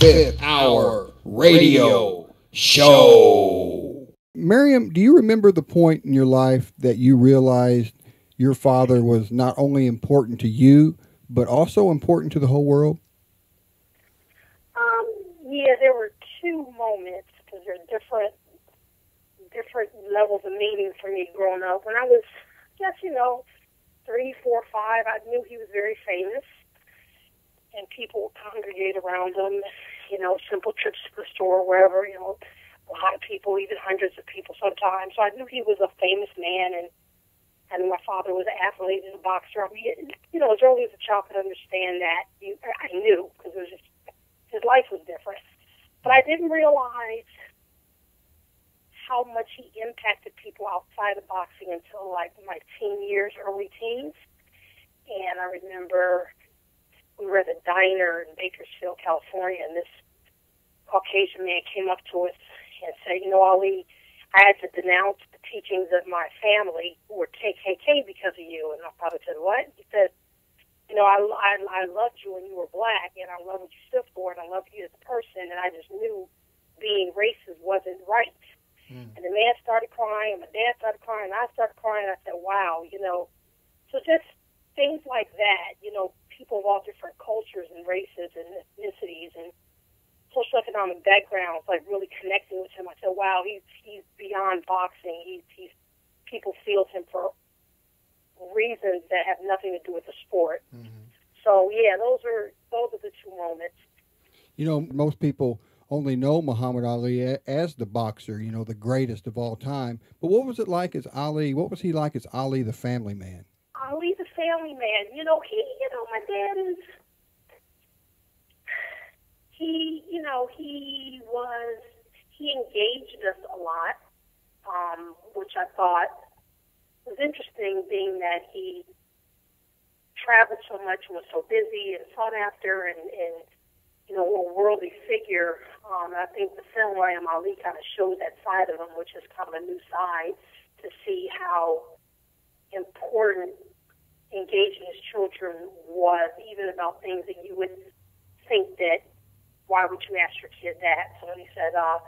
Fifth Hour Radio Show. Maryum, do you remember the point in your life that you realized your father was not only important to you, but also important to the whole world? Yeah, there were two moments, because there are different levels of meaning for me growing up. When I was, 3, 4, 5, I knew he was very famous, and people would congregate around him, simple trips to the store, wherever, a lot of people, even hundreds of people sometimes. So I knew he was a famous man, and my father was an athlete and a boxer. I mean, as early as a child could understand that. I knew, because it was just, his life was different. But I didn't realize how much he impacted people outside of boxing until like my teen years, early teens. And I remember we were at a diner in Bakersfield, California, and this Caucasian man came up to us and said, Ali, I had to denounce the teachings of my family who were KKK because of you. And my father said, what? He said, I loved you when you were black, and I love what you stood for, and I loved you as a person, and I just knew being racist wasn't right. And the man started crying, and my dad started crying, and I started crying, and I said, wow, So just things like that, people of all different cultures and races and ethnicities and socioeconomic backgrounds, like really connecting with him. I said, wow, he's beyond boxing. He's people feel him for reasons that have nothing to do with the sport. Mm-hmm. So yeah, those are the two moments. Most people only know Muhammad Ali as the boxer, the greatest of all time. But what was it like as Ali? What was he like as Ali, the family man? Ali, the family man. My dad is. He engaged us a lot, which I thought was interesting, being that he traveled so much and was so busy and sought after and a worldly figure. I think the film Maryum Ali kind of shows that side of him, which is kind of a new side, to see how important engaging his children was, even about things that you would think that, why would you ask your kid that? So when he said, ma'am,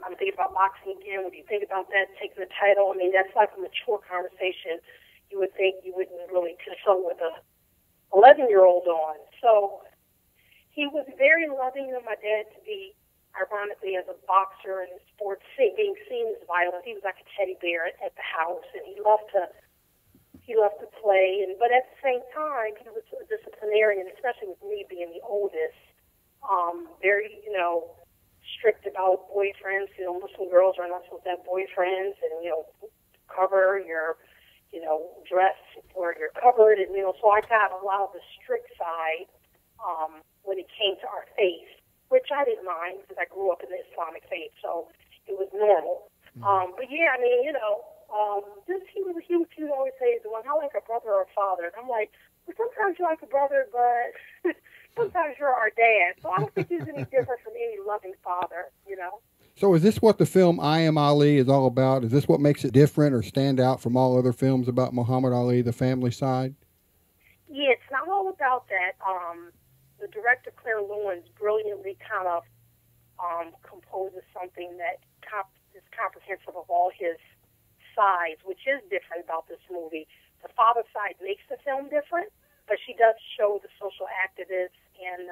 I'm thinking about boxing again. What do you think about that, taking the title? I mean, that's like a mature conversation you would think you wouldn't really consult with a 11-year-old on. So he was very loving of my dad to be, ironically, as a boxer and sports, being seen as violent. He was like a teddy bear at the house, and he loved to play. But at the same time, he was a disciplinarian, especially with me being the oldest. Very, strict about boyfriends. Muslim girls are not supposed to have boyfriends, and cover your, dress where you're covered, and so I got a lot of the strict side when it came to our faith, which I didn't mind because I grew up in the Islamic faith, so it was normal. But yeah, I mean, he would always say, "Do I like a brother or a father?" And I'm like, well, sometimes you're like a brother, but sometimes you're our dad. So I don't think he's any different from any loving father, So is this what the film I Am Ali is all about? Is this what makes it different or stand out from all other films about Muhammad Ali, the family side? Yeah, it's not all about that. The director, Claire Lewins, brilliantly kind of composes something that is comprehensive of all his sides, which is different about this movie. The father side makes the film different, but she does show the social activist and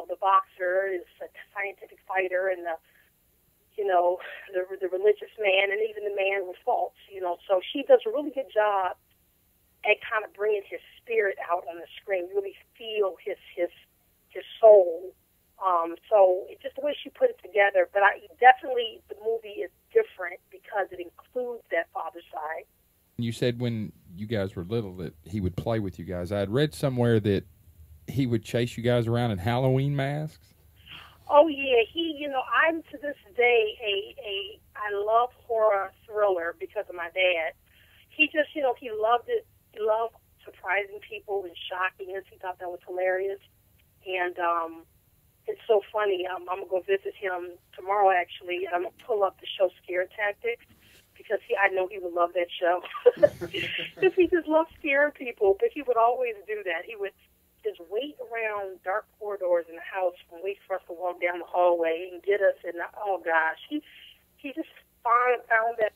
the boxer is a scientific fighter, and the religious man, and even the man with faults. So she does a really good job at kind of bringing his spirit out on the screen. You really feel his soul. So it's just the way she put it together. But definitely the movie is different because it includes that father side. You said when you guys were little that he would play with you guys. I had read somewhere that he would chase you guys around in Halloween masks. Oh yeah, I'm to this day I love horror thriller because of my dad. He just, he loved it. He loved surprising people and shocking us. He thought that was hilarious. And it's so funny. I'm gonna go visit him tomorrow actually, and I'm gonna pull up the show Scare Tactics, because I know he would love that show. Because he just loves scaring people, but he would always do that. He would just wait around dark corridors in the house and wait for us to walk down the hallway and get us. And oh gosh, he just found that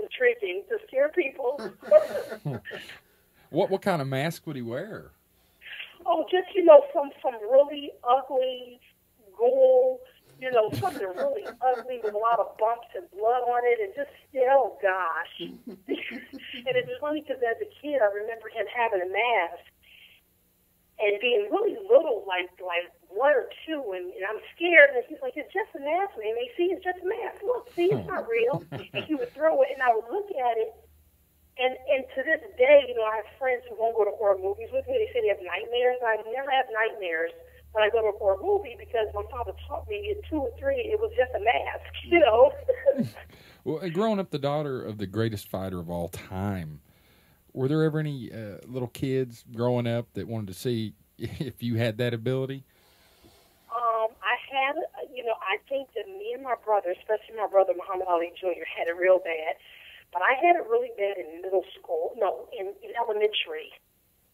intriguing to scare people. What kind of mask would he wear? Oh, just some really ugly ghoul. Something really ugly with a lot of bumps and blood on it, and just, oh gosh. And it's funny because as a kid, I remember him having a mask and being really little, like 1 or 2, and I'm scared. And he's like, "It's just a mask, man. They see it's just a mask. Look, see, it's not real." And he would throw it, and I would look at it, and to this day, I have friends who won't go to horror movies with me. They say they have nightmares. I never have nightmares when I go to a horror movie because my father taught me at 2 or 3 it was just a mask, Well, growing up the daughter of the greatest fighter of all time, were there ever any little kids growing up that wanted to see if you had that ability? I had, I think that me and my brother, especially my brother Muhammad Ali Jr., had it real bad. But I had it really bad in in elementary.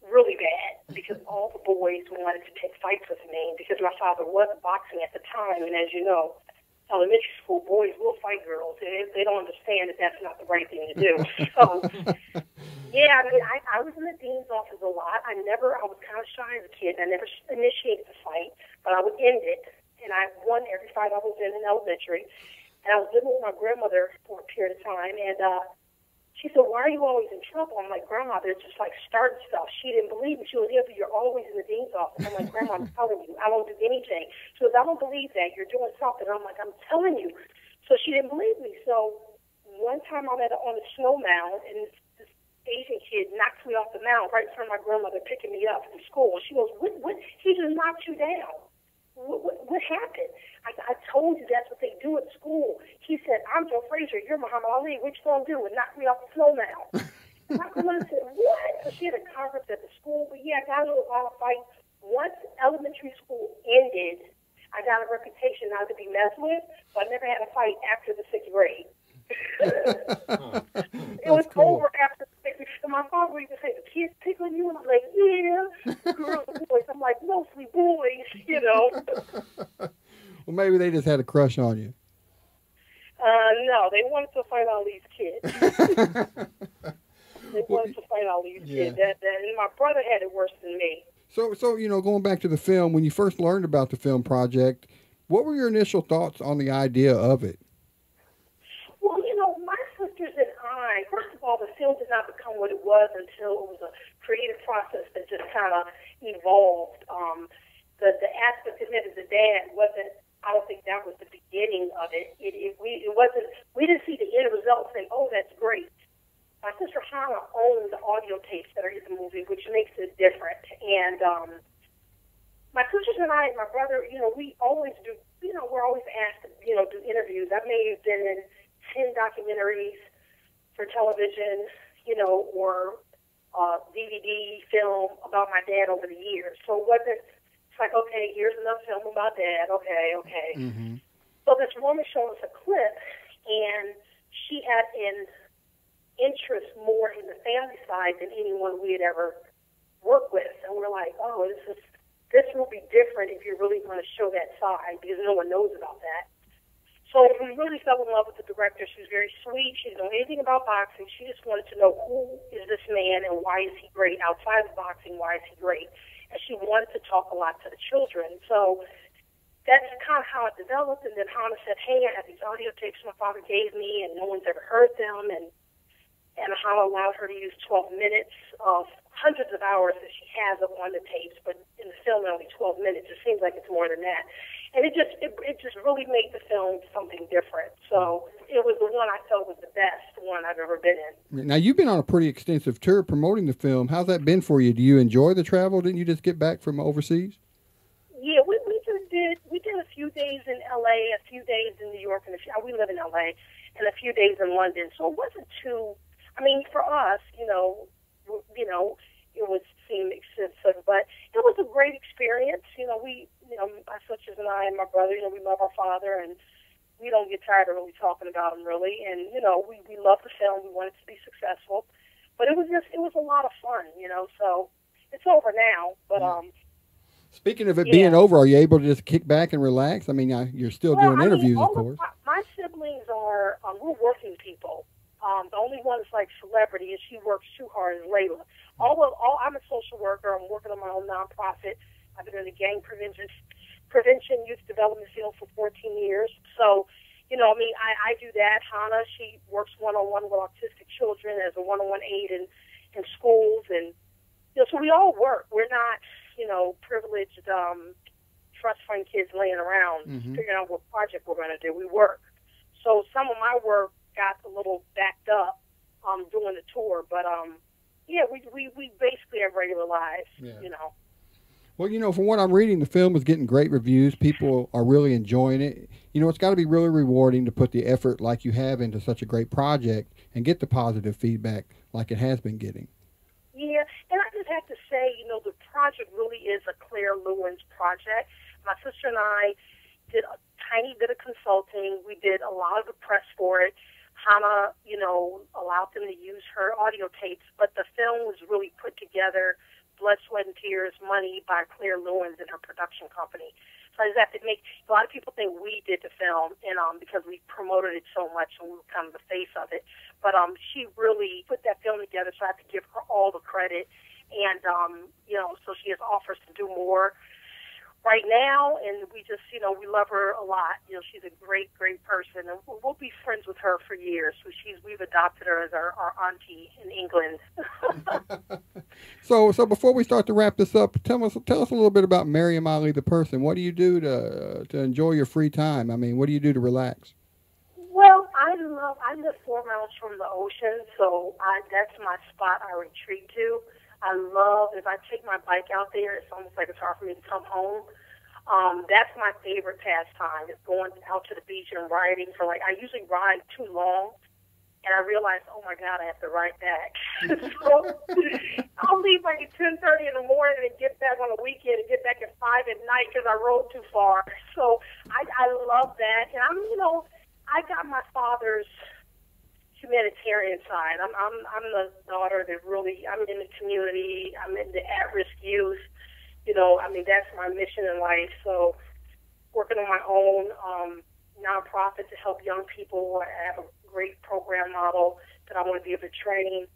Really bad, because all the boys wanted to take fights with me because my father was boxing at the time, and as you know, elementary school boys will fight girls. They don't understand that that's not the right thing to do. So, yeah, I was in the dean's office a lot. I was kind of shy as a kid. I never initiated the fight, but I would end it, and I won every fight I was in elementary. And I was living with my grandmother for a period of time, and she said, "Why are you always in trouble?" I'm like, "Grandma, they're just like starting stuff." She didn't believe me. She was, "Yeah, but you're always in the dean's office." I'm like, "Grandma, I'm telling you, I don't do anything." She goes, "I don't believe that. You're doing something." I'm like, "I'm telling you." So she didn't believe me. So one time I'm on a snow mound, and this Asian kid knocks me off the mound right in front of my grandmother picking me up from school. She goes, What? He just knocked you down. What happened?" I told you that's what they do at school. He said, "I'm Joe Frazier. You're Muhammad Ali. What you going to do?" And knock me off the snow mound. And my grandmother said, "What?" So she had a conference at the school. But yeah, I got into a lot of fights. Once elementary school ended, I got a reputation not to be messed with, but I never had a fight after the 6th grade. It was cool. over after the 6th grade. And my father would say, "The kids tickling you?" And I'm like, "Yeah." Girls and boys. I'm like, "Mostly boys," Well, maybe they just had a crush on you. No, they wanted to fight all these kids. They wanted to fight all these kids. And my brother had it worse than me. So going back to the film, when you first learned about the film project, what were your initial thoughts on the idea of it? Well, my sisters and I, first of all, the film did not become what it was until it was a creative process that just kind of evolved. The aspect of it as a dad wasn't, I don't think that was the beginning of it. It wasn't, we didn't see the end result and say, "Oh, that's great." My sister Hannah owned the audio tapes that are in the movie, which makes it different. And my sisters and I and my brother, we always do, we're always asked to, do interviews. I may have been in 10 documentaries for television, or DVD film about my dad over the years. So it wasn't, it's like, okay, here's another film about Dad. Okay. Mm-hmm. So this woman showed us a clip, and she had an interest more in the family side than anyone we had ever worked with. And we're like, oh, this will be different if you're really going to show that side, because no one knows about that. So we really fell in love with the director. She was very sweet. She didn't know anything about boxing. She just wanted to know, who is this man and why is he great? Outside of boxing, why is he great? And she wanted to talk a lot to the children. So that's kind of how it developed. And then Hannah said, "Hey, I have these audio tapes my father gave me, and no one's ever heard them." And Hannah allowed her to use 12 minutes of hundreds of hours that she has on the tapes, but in the film, only 12 minutes. It seems like it's more than that. And it just really made the film something different. So it was the one I felt was the best one I've ever been in. Now, you've been on a pretty extensive tour promoting the film. How's that been for you? Do you enjoy the travel? Didn't you just get back from overseas? Yeah, we did a few days in L.A., a few days in New York, and we live in L.A., and a few days in London. So it wasn't too, for us, it would seem excessive, but it was a great experience. My sisters and I and my brother, we love our father, and we don't get tired of really talking about him, really. And, we love the film. We want it to be successful. But it was a lot of fun, so it's over now. But Speaking of it being over, are you able to just kick back and relax? I mean, you're still doing interviews, of course. My siblings are, we're working people. The only one is like celebrity, and she works too hard, is Layla. I'm a social worker. I'm working on my own nonprofit. I've been in the gang prevention, youth development field for 14 years. So, I do that. Hannah, she works one-on-one with autistic children as a one-on-one aide in schools. And, so we all work. We're not, privileged trust fund kids laying around figuring out what project we're going to do. We work. So some of my work got a little backed up doing the tour. But, we basically have regular lives, Well, from what I'm reading, the film is getting great reviews. People are really enjoying it. It's got to be really rewarding to put the effort like you have into such a great project and get the positive feedback like it has been getting. Yeah, and I just have to say, the project really is a Claire Lewin's project. My sister and I did a tiny bit of consulting. We did a lot of the press for it. Hannah, allowed them to use her audio tapes, but the film was really put together, blood, sweat, and tears, money by Claire Lewins and her production company. So I just have to a lot of people think we did the film, and because we promoted it so much and we were kind of the face of it. But she really put that film together, so I have to give her all the credit. And, so she has offers to do more right now, and we just, we love her a lot. She's a great, great person, and we'll be friends with her for years. So we've adopted her as our auntie in England. So before we start to wrap this up, tell us a little bit about Maryum Ali, the person. What do you do to enjoy your free time? I mean, what do you do to relax? Well, I live 4 miles from the ocean, so that's my spot I retreat to. I love, if I take my bike out there, it's almost like it's hard for me to come home. That's my favorite pastime, is going out to the beach and riding I usually ride too long, and I realize, oh my God, I have to ride back. So I'll leave at 10:30 in the morning and get back on a weekend and get back at 5 at night because I rode too far. So I love that. And I got my father's humanitarian side. I'm the daughter that really, I'm in the community, I'm in the at-risk youth, that's my mission in life. So working on my own nonprofit to help young people. I have a great program model that I want to be able to train,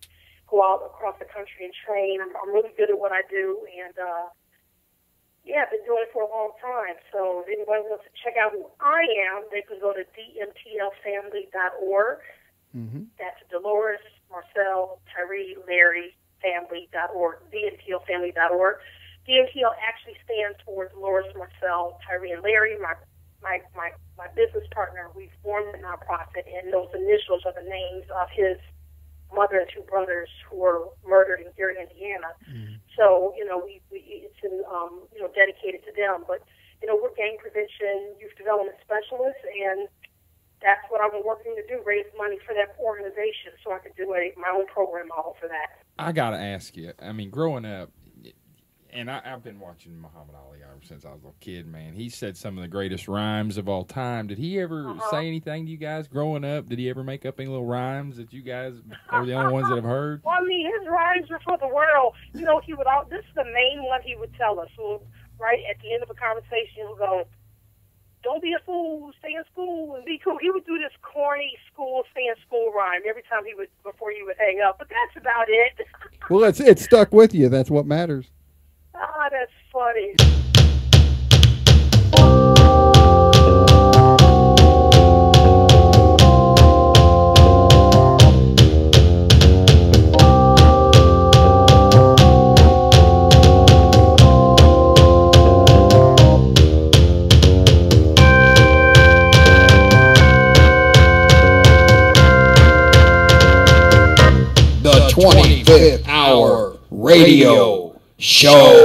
go out across the country and train. I'm really good at what I do, and I've been doing it for a long time. So if anybody wants to check out who I am, they can go to dmtlfamily.org. That's Dolores, Marcel, Tyree, Larry, family.org, dmtlfamily.org. DMTL actually stands for Dolores, Marcel, Tyree, and Larry. My business partner, we formed a nonprofit, and those initials are the names of his mother and 2 brothers who were murdered in Gary, Indiana. So, it's dedicated to them. But, we're gang prevention, youth development specialists, and that's what I'm working to do, raise money for that organization so I could do my own program model for that. I got to ask you, growing up, and I've been watching Muhammad Ali ever since I was a little kid, man. He said some of the greatest rhymes of all time. Did he ever say anything to you guys growing up? Did he ever make up any little rhymes that you guys are the only ones that have heard? Well, his rhymes are for the world. He would this is the main one he would tell us. So, right at the end of a conversation, he would go, "Don't be a fool, stay in school and be cool." He would do this corny stay in school rhyme every time before he would hang up. But that's about it. Well, it's stuck with you. That's what matters. Ah, that's funny. The 25th Hour Radio Show.